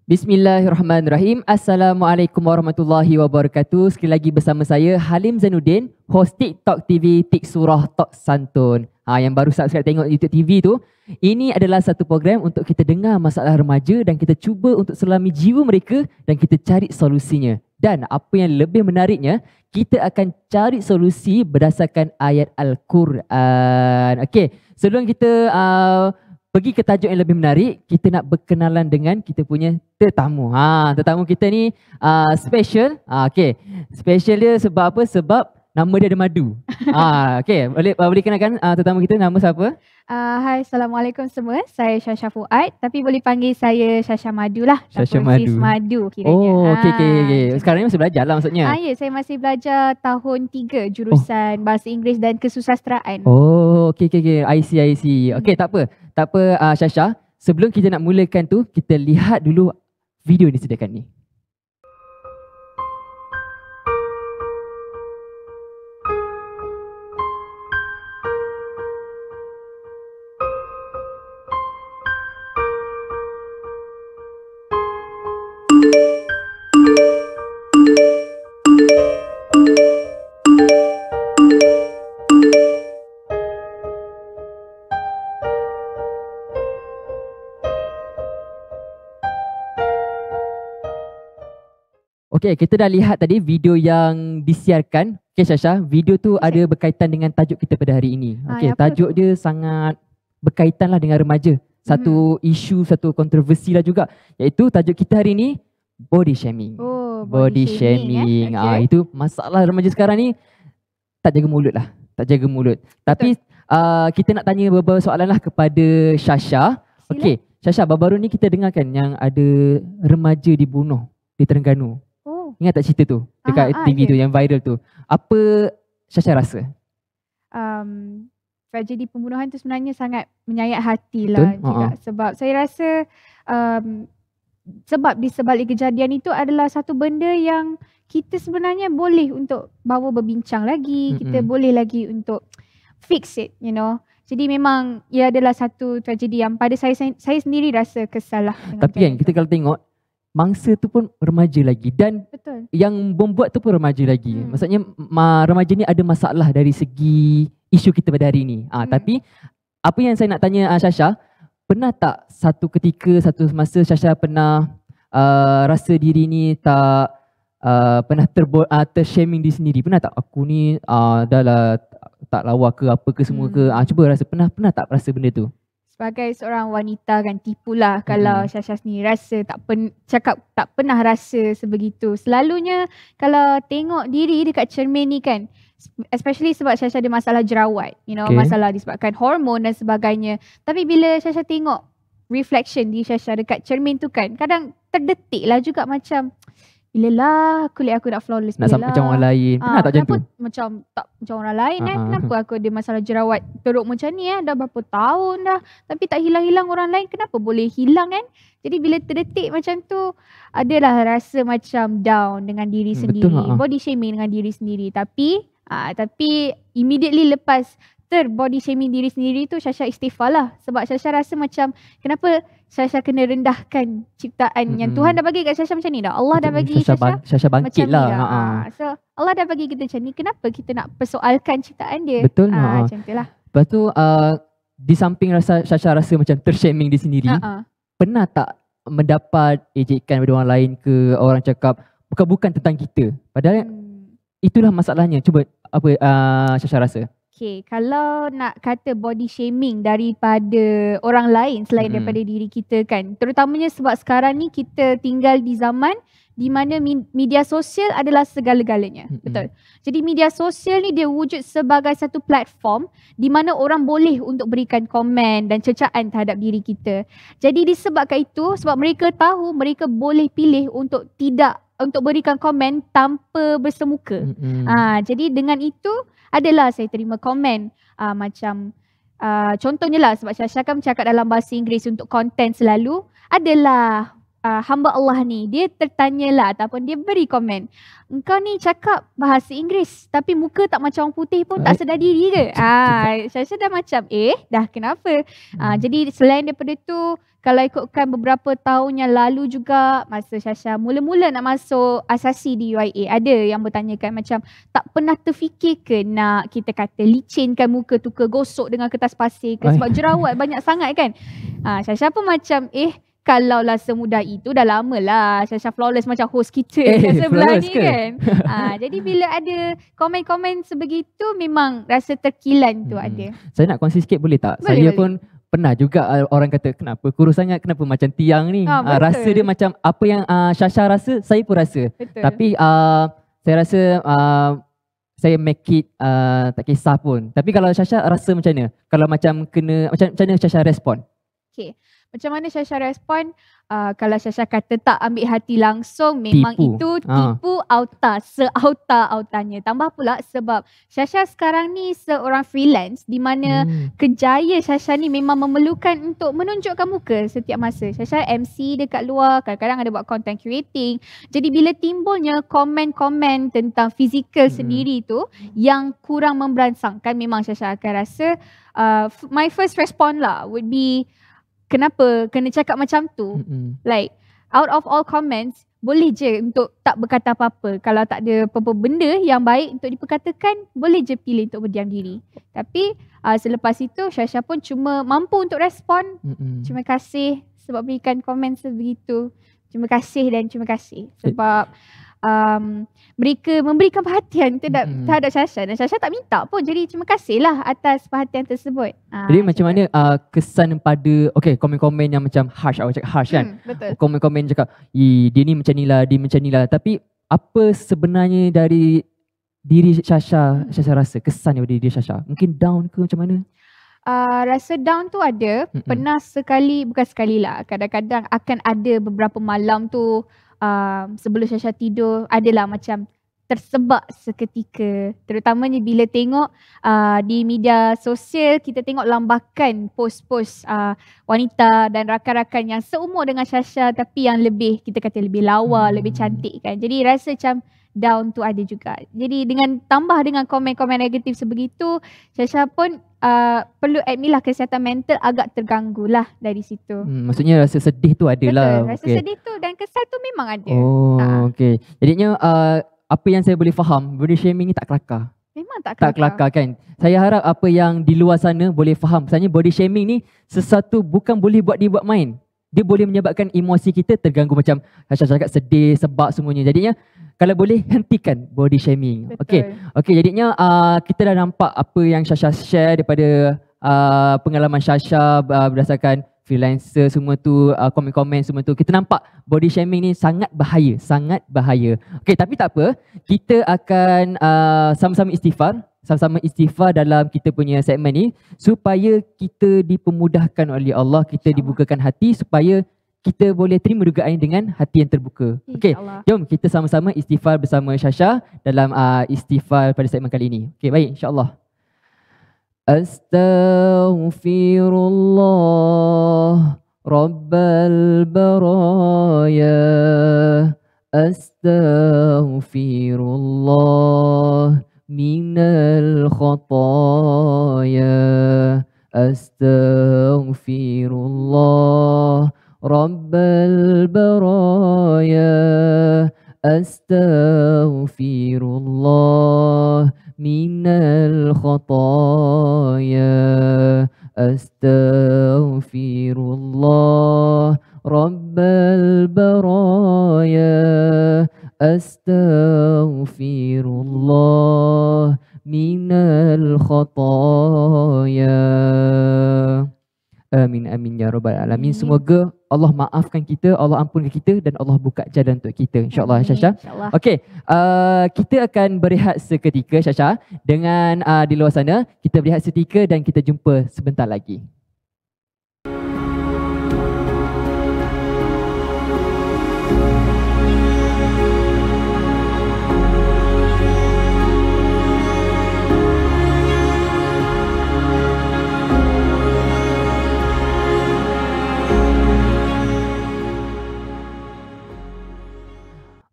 Bismillahirrahmanirrahim. Assalamualaikum warahmatullahi wabarakatuh. Sekali lagi bersama saya Halim Zainuddin, host TikTok TV Tik Surah Tok Santun. Yang baru subscribe tengok YouTube TV tu, ini adalah satu program untuk kita dengar masalah remaja dan kita cuba untuk selami jiwa mereka dan kita cari solusinya. Dan apa yang lebih menariknya, kita akan cari solusi berdasarkan ayat Al-Quran. Okey, sebelum kita pergi ke tajuk yang lebih menarik, kita nak berkenalan dengan kita punya tetamu. Tetamu kita ni special. Okey, special dia sebab apa? Sebab nama dia ada madu. Okey, boleh kenalkan tetamu kita, nama siapa? Hai, Assalamualaikum semua. Saya Syasha Fuad, tapi boleh panggil saya Syasha Madu lah. Syasha Sis Madu. Madu kiranya. Oh, okey. Sekarang ni masih belajar lah maksudnya. Ya, saya masih belajar tahun 3 jurusan Bahasa Inggeris dan Kesusasteraan. Oh, okey. I see. Okey, tak apa Syasha. Sebelum kita nak mulakan tu, kita lihat dulu video yang disediakan ni. Okey, kita dah lihat tadi video yang disiarkan. Okey Syasha, video tu ada berkaitan dengan tajuk kita pada hari ini. Okey, tajuk dia sangat berkaitan lah dengan remaja. Satu isu, satu kontroversi lah juga. Iaitu tajuk kita hari ini, body shaming. Oh, body shaming. Okay. Itu masalah remaja sekarang ni, tak jaga mulut. Tapi kita nak tanya beberapa soalan lah kepada Syasha. Okey, Syasha, baru-baru ni kita dengarkan yang ada remaja dibunuh di Terengganu. Ingat tak cerita tu dekat TV tu yang viral tu? Apa Syasha rasa? Tragedi pembunuhan tu sebenarnya sangat menyayat hati lah juga. Sebab saya rasa sebab di sebalik kejadian itu adalah satu benda yang kita sebenarnya boleh untuk bawa berbincang lagi. Kita boleh lagi untuk fix it, you know. Jadi memang ia adalah satu tragedi yang pada saya sendiri rasa kesal lah. Tapi kan kita kalau tengok, mangsa tu pun remaja lagi dan betul, yang membuat tu pun remaja lagi. Maksudnya remaja ni ada masalah dari segi isu kita pada hari ini. Tapi apa yang saya nak tanya Syasha, pernah tak satu ketika, satu masa Syasha pernah rasa diri ni tak pernah tershaming diri sendiri? Pernah tak aku ni dah lah tak lawa ke apa ke semua ke? Cuba rasa pernah tak rasa benda tu? Sebagai seorang wanita kan, tipulah kalau Syasha ni rasa cakap tak pernah rasa sebegitu. Selalunya kalau tengok diri dekat cermin ni kan, especially sebab Syasha ada masalah jerawat, you know, masalah disebabkan hormon dan sebagainya. Tapi bila Syasha tengok reflection di Syasha dekat cermin tu kan, kadang terdetik lah juga macam, bilalah kulit aku nak flawless, nak sampai macam orang lain. Pernah tak macam tu? Tak macam orang lain kenapa aku ada masalah jerawat teruk macam ni dah berapa tahun dah, tapi tak hilang-hilang orang lain, kenapa boleh hilang kan? Jadi bila terdetik macam tu, adalah rasa macam down dengan diri sendiri, body shaming dengan diri sendiri. Tapi immediately lepas body shaming diri sendiri tu, Syasha istighfar lah. Sebab Syasha rasa macam, kenapa Syasha kena rendahkan ciptaan yang Tuhan dah bagi kat Syasha macam ni dah. Allah dah bagi Syasha bangkit lah. So Allah dah bagi kita macam ni, kenapa kita nak persoalkan ciptaan dia? Betul. Macam tu lah. Lepas tu di samping Syasha rasa macam tershaming diri sendiri, pernah tak mendapat ejekan daripada orang lain ke, orang cakap bukan tentang kita, padahal itulah masalahnya? Cuba apa Syasha rasa? Okay, kalau nak kata body shaming daripada orang lain selain daripada diri kita kan, terutamanya sebab sekarang ni kita tinggal di zaman di mana media sosial adalah segala-galanya. Betul. Jadi media sosial ni dia wujud sebagai satu platform di mana orang boleh untuk berikan komen dan cecaan terhadap diri kita. Jadi disebabkan itu, sebab mereka tahu mereka boleh pilih untuk untuk berikan komen tanpa bersemuka. Jadi dengan itu adalah saya terima komen macam contohnya lah, sebab Syasha kan bercakap dalam bahasa Inggeris untuk konten selalu, adalah hamba Allah ni, dia tertanyalah ataupun dia beri komen, engkau ni cakap bahasa Inggeris tapi muka tak macam orang putih pun, tak sedar diri ke? Syasha dah macam dah kenapa? Jadi selain daripada tu, kalau ikutkan beberapa tahun yang lalu juga, masa Syasha mula-mula nak masuk asasi di UIA, ada yang bertanyakan macam tak pernah terfikir ke nak kita kata licinkan muka tu ke, gosok dengan kertas pasir ke, sebab jerawat banyak sangat kan. Syasha pun macam kalau lah semudah itu, dah lama lah Syasha flawless macam host kita kat sebelah ni kan. Jadi bila ada komen-komen sebegitu, memang rasa terkilan tu ada. Saya nak kongsi sikit boleh tak? Boleh, Saya pun pernah juga orang kata kenapa kurus sangat, kenapa macam tiang ni. Rasa dia macam apa yang Syasha rasa, saya pun rasa. Betul. Tapi saya rasa saya make it tak kisah pun. Tapi kalau Syasha rasa macam mana? Kalau macam kena, macam mana Syasha respon? Okay. Macam mana Syasha respon? Kalau Syasha kata tak ambil hati langsung, memang Tipu. itu tipu seauta-autanya. Tambah pula sebab Syasha sekarang ni seorang freelance di mana kerjaya Syasha ni memang memerlukan untuk menunjukkan muka setiap masa. Syasha MC dekat luar, kadang-kadang ada buat content curating. Jadi bila timbulnya komen-komen tentang fizikal sendiri tu yang kurang memberansangkan, memang Syasha akan rasa my first response lah would be, kenapa kena cakap macam tu? Like, out of all comments, boleh je untuk tak berkata apa-apa. Kalau tak ada apa-apa benda yang baik untuk diperkatakan, boleh je pilih untuk berdiam diri. Tapi selepas itu, Syasha pun cuma mampu untuk respon. Terima kasih sebab berikan komen sebegitu. Terima kasih dan terima kasih. Sebab mereka memberikan perhatian terhadap Syasha, dan Syasha tak minta pun, jadi terima kasihlah atas perhatian tersebut. Jadi macam mana kesan pada komen-komen yang macam harsh, awak cakap harsh kan? Betul. Komen-komen cakap dia ni macam ni lah, dia macam ni lah. Tapi apa sebenarnya dari diri Syasha rasa, kesan daripada diri Syasha? Mungkin down ke macam mana? Rasa down tu ada. Pernah sekali, bukan sekali lah, kadang-kadang akan ada beberapa malam tu sebelum Syasha tidur, adalah macam tersebab seketika. Terutamanya bila tengok di media sosial, kita tengok lambakan post-post wanita dan rakan-rakan yang seumur dengan Syasha tapi yang lebih, kita kata lebih lawa, lebih cantik kan. Jadi rasa macam down tu ada juga. Jadi dengan tambah dengan komen-komen negatif sebegitu, Syasha pun perlu admit lah, kesihatan mental agak terganggu lah dari situ. Maksudnya rasa sedih tu ada lah. Betul, rasa sedih tu dan kesal tu memang ada. Okay. Jadinya apa yang saya boleh faham, body shaming ni tak kelakar. Memang tak kelakar kan. Saya harap apa yang di luar sana boleh faham. Misalnya body shaming ni sesuatu bukan boleh dibuat main. Dia boleh menyebabkan emosi kita terganggu, macam Syasha cakap sedih, sebab semuanya. Jadinya kalau boleh hentikan body shaming. Okey, jadinya kita dah nampak apa yang Syasha share daripada pengalaman Syasha berdasarkan freelancer semua tu, komen-komen semua tu. Kita nampak body shaming ni sangat bahaya, sangat bahaya. Okey, tapi tak apa. Kita akan sama-sama istighfar dalam kita punya segmen ni supaya kita dipermudahkan oleh Allah, kita dibukakan hati supaya kita boleh terima dugaan dengan hati yang terbuka. Okey, jom kita sama-sama istighfar bersama Syasha dalam istighfar pada segmen kali ini. Okey, baik, insya-Allah. Astaghfirullah Rabbal baraya, astaghfirullah minal khataya, astaghfirullah Rabbal baraya, astaghfirullah minal khataya, astaghfirullah Rabbal baraya, astaghfirullah minal khataya. Amin, amin ya rabbal alamin. Semoga Allah maafkan kita, Allah ampunkan kita dan Allah buka jalan untuk kita, insya-Allah. Syasha. Okey, kita akan berehat seketika Syasha. Dengan di luar sana, kita berehat seketika dan kita jumpa sebentar lagi.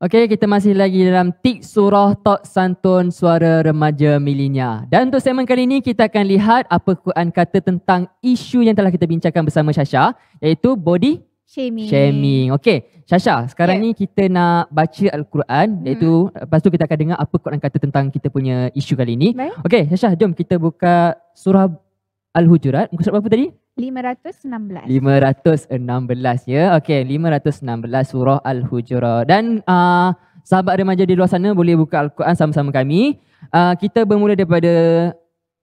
Okey, kita masih lagi dalam Tik Surah Tok Santun Suara Remaja Milenia. Dan untuk segmen kali ini kita akan lihat apa Quran kata tentang isu yang telah kita bincangkan bersama Syasha, iaitu body shaming. Okey, Syasha, sekarang ni kita nak baca Al-Quran, iaitu lepas tu kita akan dengar apa Quran kata tentang kita punya isu kali ini. Okey, Syasha, jom kita buka surah Al-Hujurat. Muka surat berapa tadi? 516 ya. Okey, 516 surah Al-Hujurat. Dan sahabat remaja di luar sana boleh buka Al-Quran sama-sama kami. Kita bermula daripada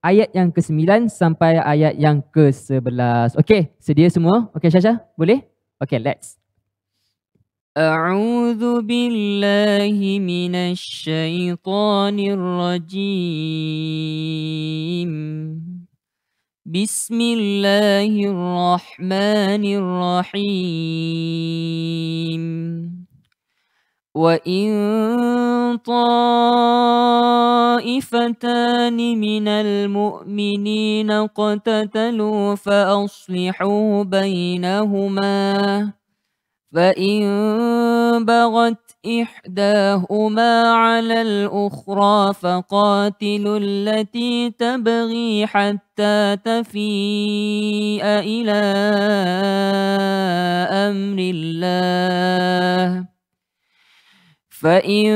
ayat yang ke-9 sampai ayat yang ke-11. Okey, sedia semua? Okey Syasha, boleh? Okey, let's. A'udzu billahi minasy syaithanir rajim. Bismillahirrahmanirrahim. Wa in ta'ifatani minal mu'minina qatatalu fa aslihu bainahuma fa in baghat إحداهما على الأخرى فقاتلوا التي تبغي حتى تفيء إلى أمر الله فإن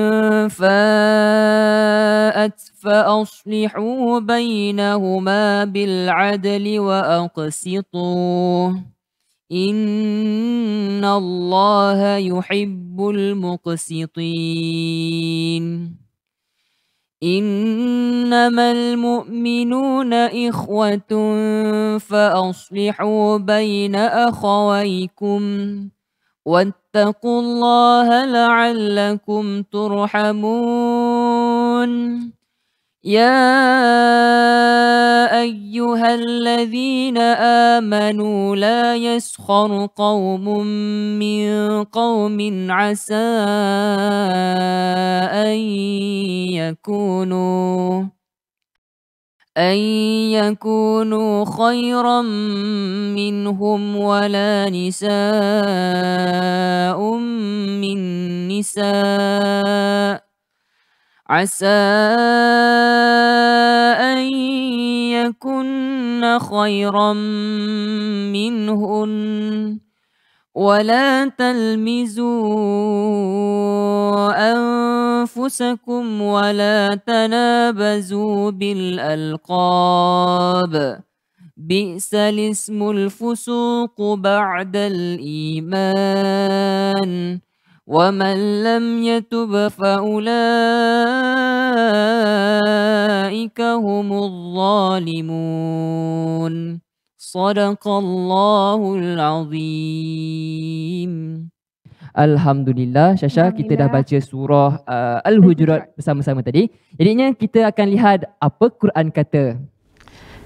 فاءت فأصلحوا بينهما بالعدل وأقسطوا إن الله يحب المقسطين إنما المؤمنون إخوة فأصلحوا بين أخويكم واتقوا الله لعلكم ترحمون يا أيها الذين آمنوا لا يسخر قوم من قوم عسى أن يكونوا خيرا منهم ولا نساء من نساء عسى أن يكن خيرا منهن ولا تلمزوا أنفسكم ولا تنابزوا بالألقاب بئس الاسم الفسوق بعد الإيمان ومن لم يتب فأولئك هم الظالمون صدق الله العظيم. Alhamdulillah, Syasha, kita dah baca surah Al-Hujurat bersama-sama tadi. Jadinya kita akan lihat apa Quran kata.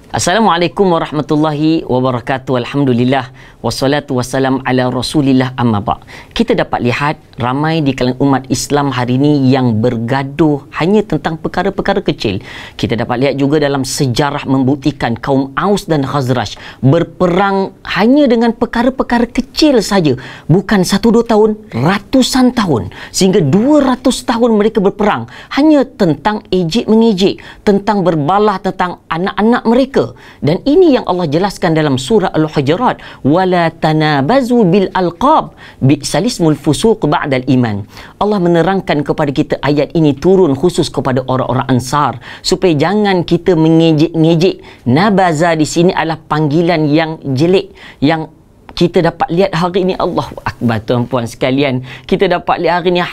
Assalamualaikum warahmatullahi wabarakatuh. Alhamdulillah wassalatu wassalam ala Rasulillah amma ba'. Kita dapat lihat ramai di kalangan umat Islam hari ini yang bergaduh hanya tentang perkara-perkara kecil. Kita dapat lihat juga dalam sejarah membuktikan kaum Aus dan Khazraj berperang hanya dengan perkara-perkara kecil saja. Bukan 1-2 tahun, ratusan tahun. Sehingga 200 tahun mereka berperang hanya tentang ejek-mengejek, tentang berbalah tentang anak-anak mereka. Dan ini yang Allah jelaskan dalam surah Al-Hujurat, wala tanabazu bil alqab bi'sal ismul fusuq ba'dal iman. Allah menerangkan kepada kita ayat ini turun khusus kepada orang-orang Ansar supaya jangan kita mengejek-ngejek. Nabaza di sini adalah panggilan yang jelek yang kita dapat lihat hari ini. Allahu akbar, tuan-puan sekalian, kita dapat lihat hari ini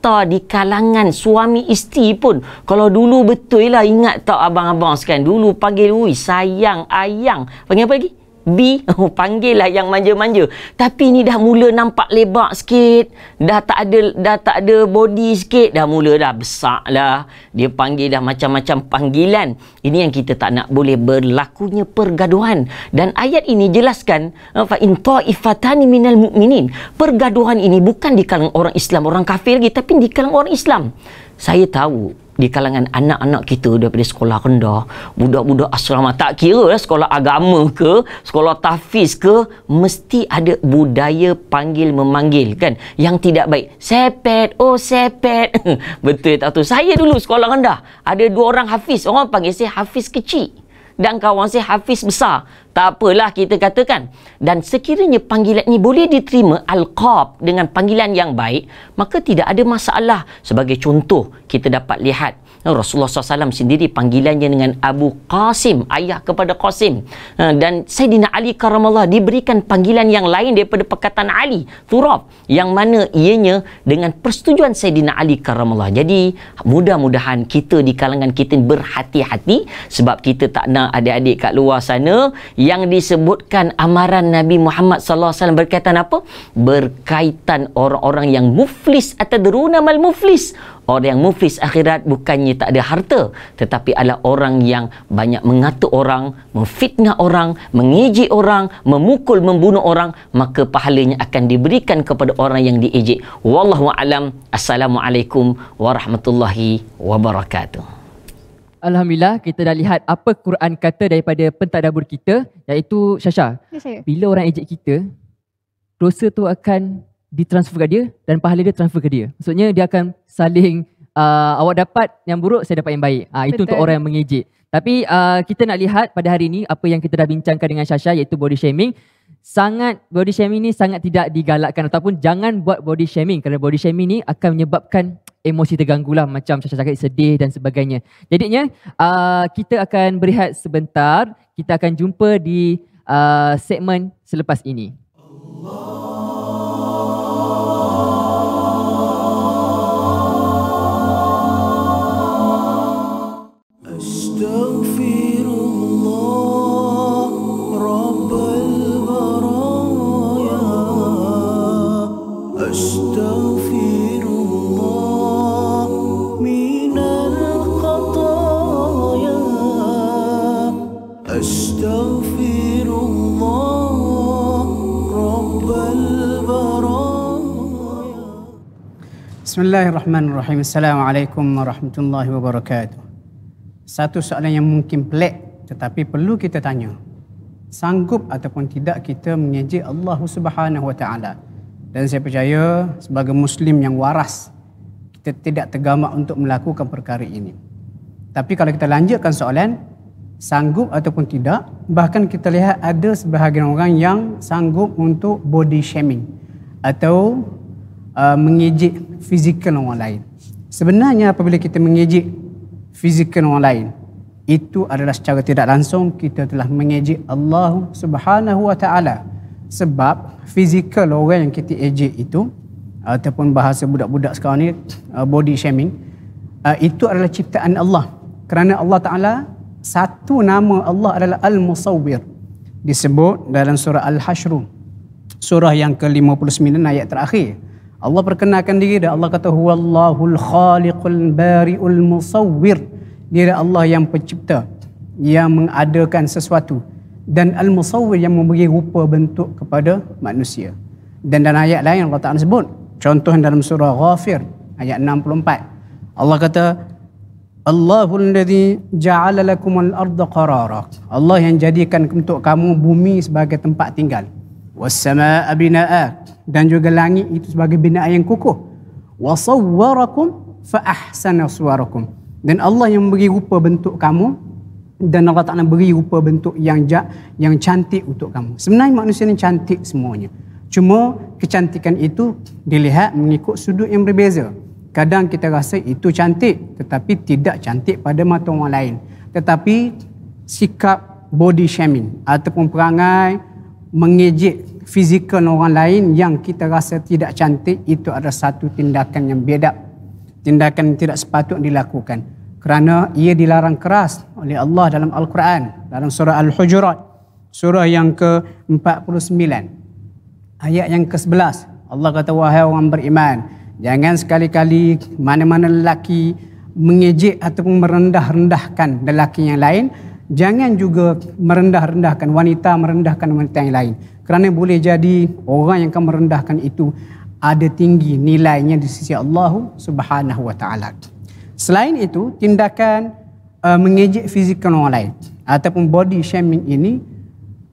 di kalangan suami isteri pun. Kalau dulu betul lah, ingat tak abang-abang sekalian, dulu panggil sayang, ayang, panggil apa lagi? B, panggil lah yang manja-manja. Tapi ni dah mula nampak lebar sikit, dah tak ada body sikit, dah mula dah besar lah. Dia panggil dah macam-macam panggilan. Ini yang kita tak nak, boleh berlakunya pergaduhan. Dan ayat ini jelaskan fa in ta'ifatani minal mu'minin. Pergaduhan ini bukan di kalangan orang Islam, orang kafir lagi, tapi di kalangan orang Islam. Saya tahu di kalangan anak-anak kita daripada sekolah rendah, budak-budak asrama, tak kira lah sekolah agama ke, sekolah tahfiz ke, mesti ada budaya panggil memanggil kan, yang tidak baik. Sepet, oh sepet. Betul tak tu? Saya dulu sekolah rendah, ada 2 orang hafiz, orang panggil saya hafiz kecil dan kawan saya hafiz besar. Tak apalah kita katakan. Dan sekiranya panggilan ini boleh diterima alqab dengan panggilan yang baik, maka tidak ada masalah. Sebagai contoh, kita dapat lihat Rasulullah SAW sendiri panggilannya dengan Abu Qasim, ayah kepada Qasim. Dan Sayyidina Ali karamallah diberikan panggilan yang lain daripada perkataan Ali, Turab, yang mana ianya dengan persetujuan Sayyidina Ali karamallah. Jadi mudah-mudahan kita di kalangan kita berhati-hati, sebab kita tak nak adik-adik kat luar sana yang disebutkan amaran Nabi Muhammad SAW berkaitan apa? Berkaitan orang-orang yang muflis, atadruna mal muflis. Orang yang muflis akhirat bukannya tak ada harta, tetapi adalah orang yang banyak mengatuk orang, memfitnah orang, mengejek orang, memukul, membunuh orang, maka pahalanya akan diberikan kepada orang yang diejek. Wallahu alam. Assalamualaikum warahmatullahi wabarakatuh. Alhamdulillah, kita dah lihat apa Quran kata daripada pentadabbur kita, iaitu Syasha, bila orang ejek kita, dosa tu akan ditransfer ke dia dan pahala dia transfer ke dia. Maksudnya dia akan saling awak dapat yang buruk, saya dapat yang baik. Itu untuk orang yang mengejek. Tapi kita nak lihat pada hari ini apa yang kita dah bincangkan dengan Syasha, iaitu body shaming. Body shaming ni sangat tidak digalakkan, ataupun jangan buat body shaming, kerana body shaming ni akan menyebabkan emosi terganggu lah, macam Syasha cakap, sedih dan sebagainya. Jadinya kita akan berehat sebentar. Kita akan jumpa di segmen selepas ini. Bismillahirrahmanirrahim. Assalamualaikum warahmatullahi wabarakatuh. Satu soalan yang mungkin pelik tetapi perlu kita tanya. Sanggup ataupun tidak kita mengejek Allah Subhanahu wa taala? Dan saya percaya sebagai muslim yang waras, kita tidak tergamak untuk melakukan perkara ini. Tapi kalau kita lanjutkan soalan, sanggup ataupun tidak, bahkan kita lihat ada sebahagian orang yang sanggup untuk body shaming atau mengejek fizikal orang lain. Sebenarnya apabila kita mengejek fizikal orang lain, itu adalah secara tidak langsung kita telah mengejek Allah Subhanahu wa taala. Sebab fizikal orang yang kita ejek itu, ataupun bahasa budak-budak sekarang ni body shaming, itu adalah ciptaan Allah. Kerana Allah Taala, satu nama Allah adalah Al-Musawwir, disebut dalam surah Al-Hashr, surah yang ke-59 ayat terakhir. Allah perkenalkan diri dia. Allah kata huwallahul khaliqul bari'ul musawwir. Dia Allah yang pencipta, yang mengadakan sesuatu, dan al-musawwir yang memberi rupa bentuk kepada manusia. Dan dalam ayat lain Allah Ta'ala sebut, contoh dalam surah Ghafir ayat 64, Allah kata Allahul ladzi ja'ala lakumul arda qarara. Allah yang jadikan untuk kamu bumi sebagai tempat tinggal. Was-samaa'a binaa'a, dan juga langit itu sebagai binaan yang kukuh. Wa sawwarakum fa ahsana suwarakum, dan Allah yang beri rupa bentuk kamu, dan Allah Ta'ala beri rupa bentuk yang cantik untuk kamu. Sebenarnya manusia ni cantik semuanya, cuma kecantikan itu dilihat mengikut sudut yang berbeza. Kadang kita rasa itu cantik tetapi tidak cantik pada mata orang lain. Tetapi sikap body shaming ataupun perangai mengejek fizikal orang lain yang kita rasa tidak cantik, itu adalah satu tindakan yang biadab, tindakan yang tidak sepatutnya dilakukan, kerana ia dilarang keras oleh Allah dalam Al-Quran, dalam surah Al-Hujurat, surah yang ke-49 ayat yang ke-11. Allah kata, wahai orang beriman, jangan sekali-kali mana-mana lelaki mengejek ataupun merendah-rendahkan lelaki yang lain. Jangan juga merendah-rendahkan wanita, merendahkan wanita yang lain. Kerana boleh jadi orang yang akan merendahkan itu ada tinggi nilainya di sisi Allah Subhanahu wa taala. Selain itu, tindakan mengejek fizikal orang lain ataupun body shaming ini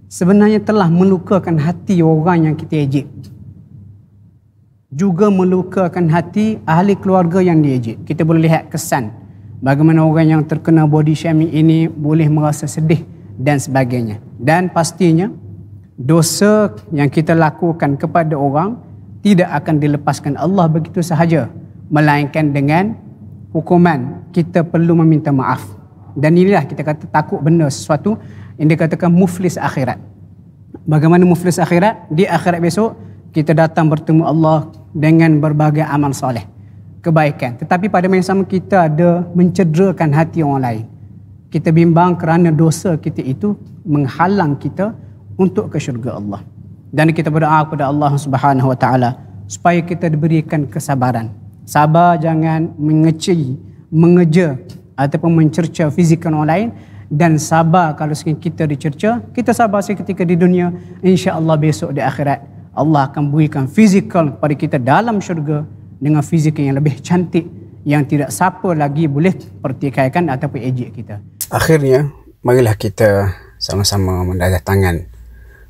sebenarnya telah melukakan hati orang yang kita ejek. Juga melukakan hati ahli keluarga yang diejek. Kita boleh lihat kesan bagaimana orang yang terkena body shaming ini boleh merasa sedih dan sebagainya. Dan pastinya dosa yang kita lakukan kepada orang tidak akan dilepaskan Allah begitu sahaja, melainkan dengan hukuman. Kita perlu meminta maaf. Dan inilah kita kata takut benda sesuatu yang dikatakan muflis akhirat. Bagaimana muflis akhirat? Di akhirat besok kita datang bertemu Allah dengan berbagai amal soleh, kebaikan. Tetapi pada masa sama kita ada mencederakan hati orang lain. Kita bimbang kerana dosa kita itu menghalang kita untuk ke syurga Allah. Dan kita berdoa kepada Allah Subhanahu Wa Taala supaya kita diberikan kesabaran. Sabar, jangan mengecil, mengejar ataupun mencerca fizikal orang lain, dan sabar kalau sekiranya kita dicerca, kita sabar seketika di dunia, insya-Allah besok di akhirat Allah akan berikan fizikal kepada kita dalam syurga dengan fizikal yang lebih cantik yang tidak siapa lagi boleh pertikaikan ataupun ejek kita. Akhirnya, marilah kita sama-sama mendatangkan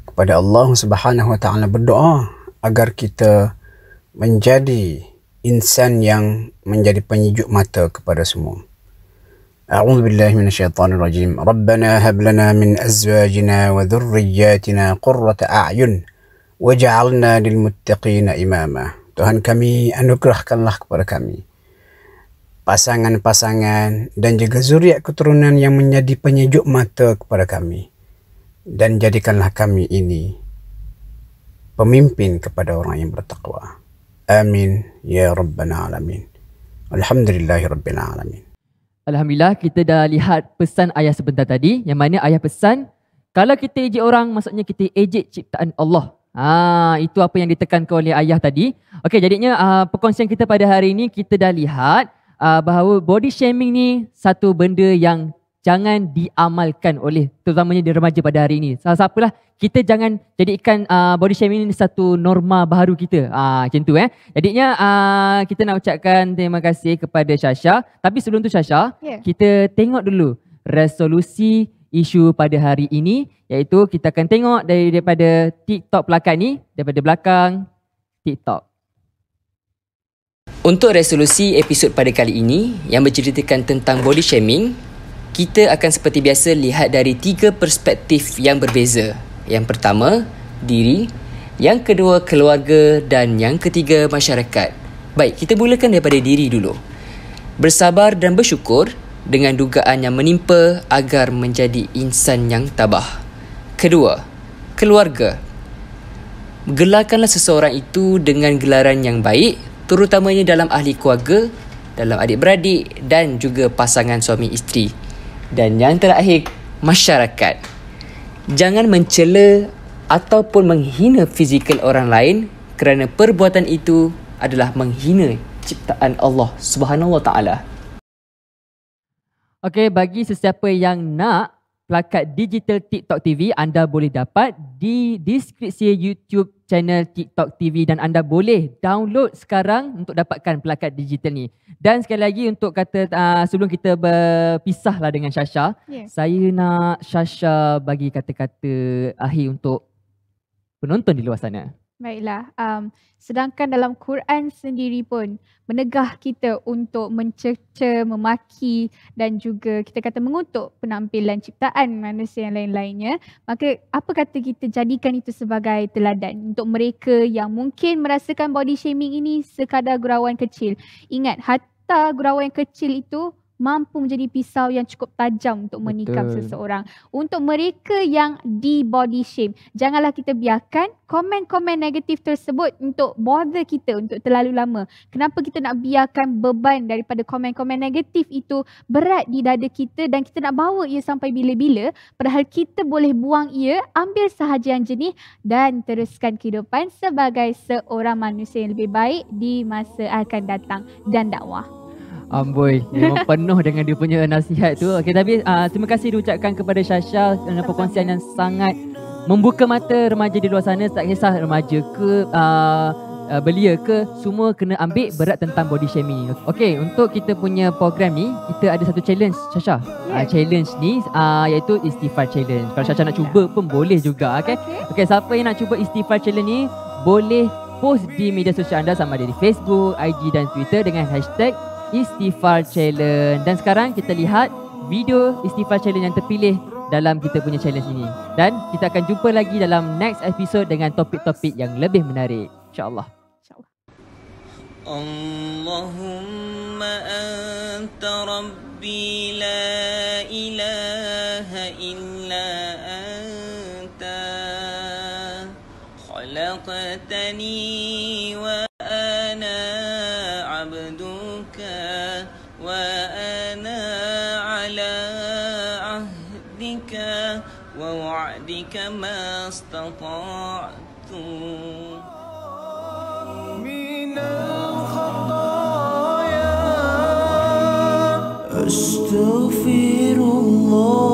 kepada Allah Subhanahu Wa Taala berdoa agar kita menjadi insan yang menjadi penyejuk mata kepada semua. A'udzu billahi minasyaitonir rajim. Rabbana hab lana min azwajina wa dhurriyyatina qurrata a'yun waj'alna lil muttaqina imama. Tuhan kami, anugerahkanlah kepada kami pasangan-pasangan dan juga zuriat keturunan yang menjadi penyejuk mata kepada kami, dan jadikanlah kami ini pemimpin kepada orang yang bertakwa. Amin ya rabbal alamin. Alhamdulillahi rabbil alamin. Alhamdulillah, kita dah lihat pesan ayah sebentar tadi, yang mana ayah pesan kalau kita ejek orang, maksudnya kita ejek ciptaan Allah. Itu apa yang ditekankan oleh ayah tadi. Okey, jadinya perkongsian kita pada hari ini, kita dah lihat bahawa body shaming ni satu benda yang jangan diamalkan oleh terutamanya di remaja pada hari ini. Siapalah, kita jangan jadikan body shaming ini satu norma baru kita. Macam tu Jadinya kita nak ucapkan terima kasih kepada Syasha. Tapi sebelum tu Syasha, kita tengok dulu resolusi isu pada hari ini, iaitu kita akan tengok daripada TikTok pelakat ni, daripada belakang TikTok. Untuk resolusi episod pada kali ini yang berceritakan tentang body shaming, kita akan seperti biasa lihat dari 3 perspektif yang berbeza. Yang pertama, diri. Yang kedua, keluarga. Dan yang ketiga, masyarakat. Baik, kita mulakan daripada diri dulu. Bersabar dan bersyukur dengan dugaan yang menimpa agar menjadi insan yang tabah. Kedua, keluarga. Gelarkanlah seseorang itu dengan gelaran yang baik, terutamanya dalam ahli keluarga, dalam adik-beradik dan juga pasangan suami isteri. Dan yang terakhir, masyarakat. Jangan mencela ataupun menghina fizikal orang lain kerana perbuatan itu adalah menghina ciptaan Allah Subhanahu Wa Taala. Okey, bagi sesiapa yang nak plakat digital TikTok TV, anda boleh dapat di deskripsi YouTube channel TikTok TV dan anda boleh download sekarang untuk dapatkan plakat digital ni. Dan sekali lagi untuk kata sebelum kita berpisah lah dengan Syasha, saya nak Syasha bagi kata-kata akhir untuk penonton di luar sana. Baiklah, sedangkan dalam Quran sendiri pun menegah kita untuk mencerca, memaki dan juga kita kata mengutuk penampilan ciptaan manusia yang lain-lainnya. Maka apa kata kita jadikan itu sebagai teladan untuk mereka yang mungkin merasakan body shaming ini sekadar gurauan kecil. Ingat, hatta gurauan kecil itu mampu menjadi pisau yang cukup tajam untuk menikam seseorang. Untuk mereka yang di body shame, janganlah kita biarkan komen-komen negatif tersebut untuk bother kita untuk terlalu lama. Kenapa kita nak biarkan beban daripada komen-komen negatif itu berat di dada kita dan kita nak bawa ia sampai bila-bila, padahal kita boleh buang ia, ambil sahaja yang jernih dan teruskan kehidupan sebagai seorang manusia yang lebih baik di masa akan datang dan dakwah. Amboi, memang penuh dengan dia punya nasihat tu. Okey, tapi terima kasih diucapkan kepada Syasha kerana perkongsian yang sangat membuka mata remaja di luar sana. Tak kisah remaja ke belia ke, semua kena ambil berat tentang body shaming. Okey, untuk kita punya program ni, kita ada satu challenge, Syasha. Challenge ni iaitu istighfar challenge. Kalau Syasha nak cuba pun boleh juga. Okey, siapa yang nak cuba istighfar challenge ni, boleh post di media sosial anda sama ada di Facebook, IG dan Twitter dengan hashtag istighfar challenge. Dan sekarang kita lihat video istighfar challenge yang terpilih dalam kita punya challenge ini. Dan kita akan jumpa lagi dalam next episode dengan topik-topik yang lebih menarik. InsyaAllah. Allahumma anta rabbi la ilaha illa anta khalaqtani wa ana abduka wa ana ala ahdika wa wa'dika ma istata'tu أستغفر الله